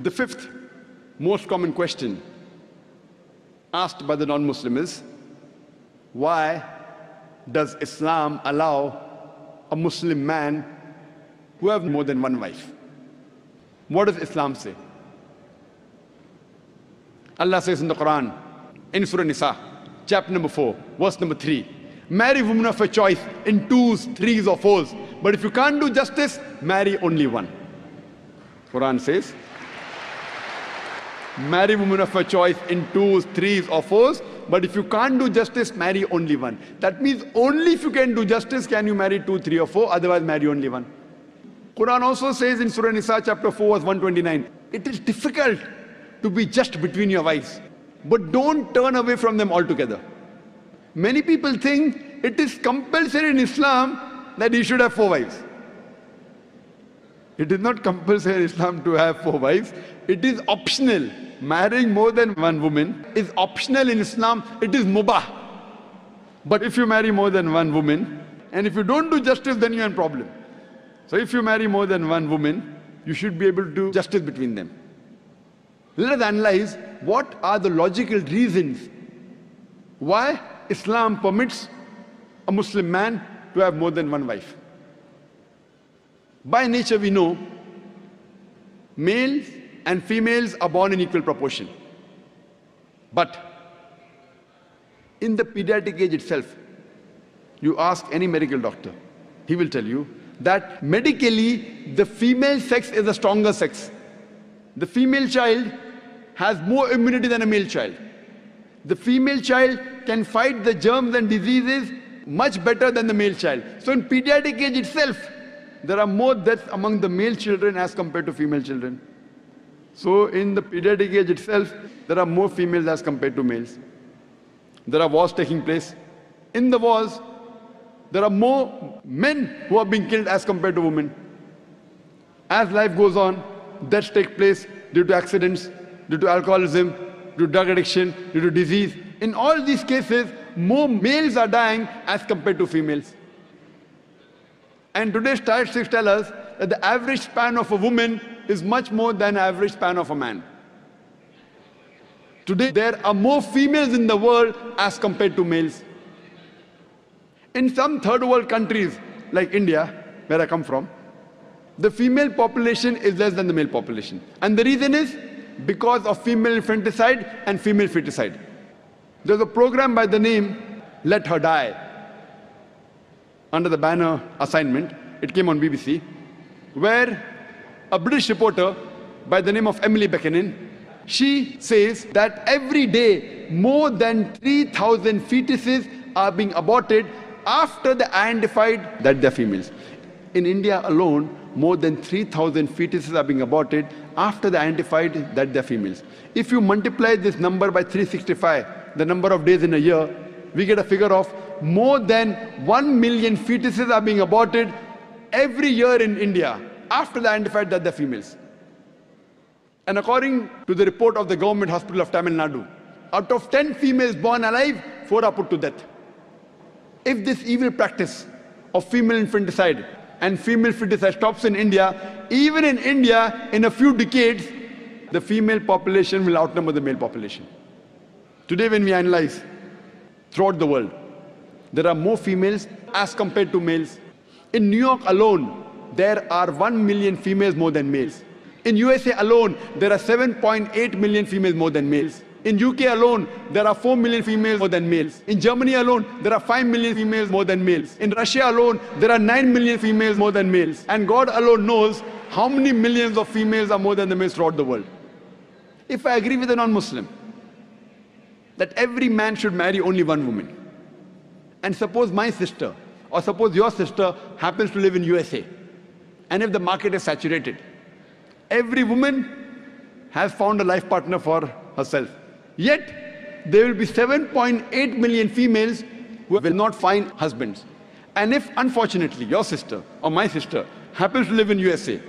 The fifth most common question asked by the non-Muslim is, why does Islam allow a Muslim man who have more than one wife? What does Islam say? Allah says in the Quran, in Surah Nisa, chapter number 4, verse number 3, marry women of your choice in 2s, 3s or 4s. But if you can't do justice, marry only one. Quran says, marry women of your choice in 2s, 3s or 4s. But if you can't do justice, marry only one. That means only if you can do justice can you marry 2, 3 or 4, otherwise marry only one. Quran also says in Surah Nisa chapter 4 verse 129, it is difficult to be just between your wives, but don't turn away from them altogether. Many people think it is compulsory in Islam that you should have 4 wives. It is not compulsory in Islam to have 4 wives. It is optional. Marrying more than one woman is optional in Islam. It is mubah. But if you marry more than one woman, and if you don't do justice, then you have a problem. So if you marry more than one woman, you should be able to do justice between them. Let us analyze what are the logical reasons why Islam permits a Muslim man to have more than one wife. By nature we know males and females are born in equal proportion. But in the pediatric age itself, you ask any medical doctor, he will tell you that medically the female sex is the stronger sex. The female child has more immunity than a male child. The female child can fight the germs and diseases much better than the male child. So in pediatric age itself, there are more deaths among the male children as compared to female children. So in the pediatric age itself, there are more females as compared to males. There are wars taking place. In the wars, there are more men who are being killed as compared to women. As life goes on, deaths take place due to accidents, due to alcoholism, due to drug addiction, due to disease. In all these cases, more males are dying as compared to females. And today's statistics tell us that the average span of a woman is much more than the average span of a man. Today, there are more females in the world as compared to males. In some third world countries, like India, where I come from, the female population is less than the male population. And the reason is because of female infanticide and female feticide. There's a program by the name Let Her Die, under the banner assignment. It came on BBC, where a British reporter by the name of Emily Beckenin, she says that every day more than 3,000 fetuses are being aborted after they identified that they're females. In India alone, more than 3,000 fetuses are being aborted after they identified that they're females. If you multiply this number by 365, the number of days in a year, we get a figure of more than 1 million fetuses are being aborted every year in India after they identified that they're females. And according to the report of the government hospital of Tamil Nadu, out of 10 females born alive, 4 are put to death. If this evil practice of female infanticide and female feticide stops in India, even in India, in a few decades, the female population will outnumber the male population. Today, when we analyze throughout the world, there are more females as compared to males. In New York alone, there are 1 million females more than males. In USA alone, there are 7.8 million females more than males. In UK alone, there are 4 million females more than males. In Germany alone, there are 5 million females more than males. In Russia alone, there are 9 million females more than males. And God alone knows how many millions of females are more than the males throughout the world. If I agree with a non-Muslim that every man should marry only one woman, and suppose my sister or suppose your sister happens to live in USA, and if the market is saturated, every woman has found a life partner for herself. Yet, there will be 7.8 million females who will not find husbands. And if, unfortunately, your sister or my sister happens to live in USA,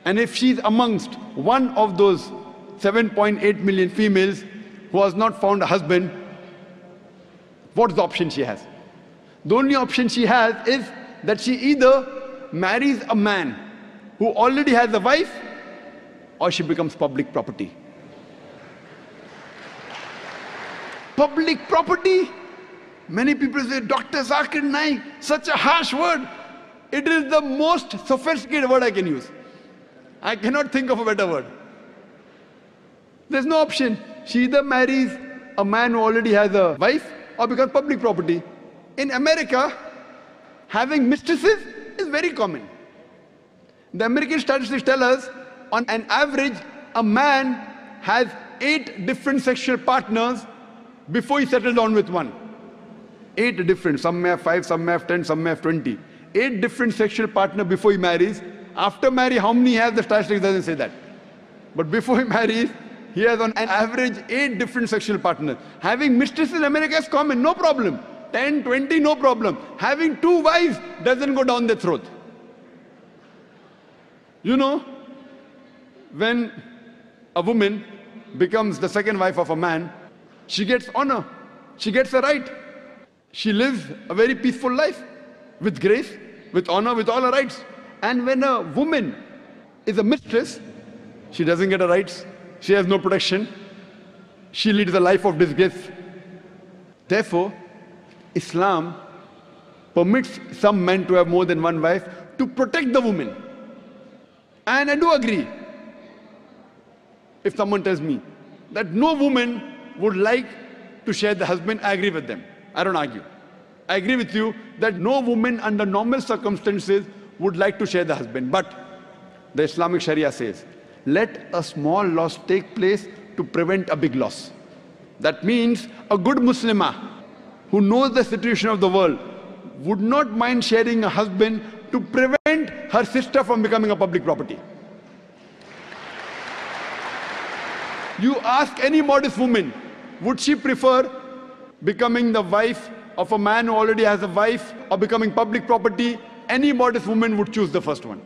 and if she's amongst one of those 7.8 million females who has not found a husband, what's the option she has? The only option she has is that she either marries a man who already has a wife, or she becomes public property. Public property? Many people say, Dr. Zakir Naik, such a harsh word. It is the most sophisticated word I can use. I cannot think of a better word. There's no option. She either marries a man who already has a wife or becomes public property. In America, having mistresses is very common. The American statistics tell us, on an average, a man has 8 different sexual partners before he settles down with one. 8 different. Some may have 5, some may have 10, some may have 20. 8 different sexual partners before he marries. After marriage, how many he has, the statistics doesn't say that. But before he marries, he has on an average 8 different sexual partners. Having mistresses in America is common, no problem. 10, 20, no problem. Having 2 wives doesn't go down their throat. You know, when a woman becomes the second wife of a man, she gets honor, she gets a right. She lives a very peaceful life, with grace, with honor, with all her rights. And when a woman is a mistress, she doesn't get her rights, she has no protection, she leads a life of disgrace. Therefore, Islam permits some men to have more than one wife to protect the woman. And I do agree, if someone tells me that no woman would like to share the husband, I agree with them. I don't argue. I agree with you that no woman under normal circumstances would like to share the husband. But the Islamic Sharia says, let a small loss take place to prevent a big loss. That means a good Muslimah who knows the situation of the world would not mind sharing a husband to prevent her sister from becoming a public property. You ask any modest woman, would she prefer becoming the wife of a man who already has a wife or becoming public property? Any modest woman would choose the first one.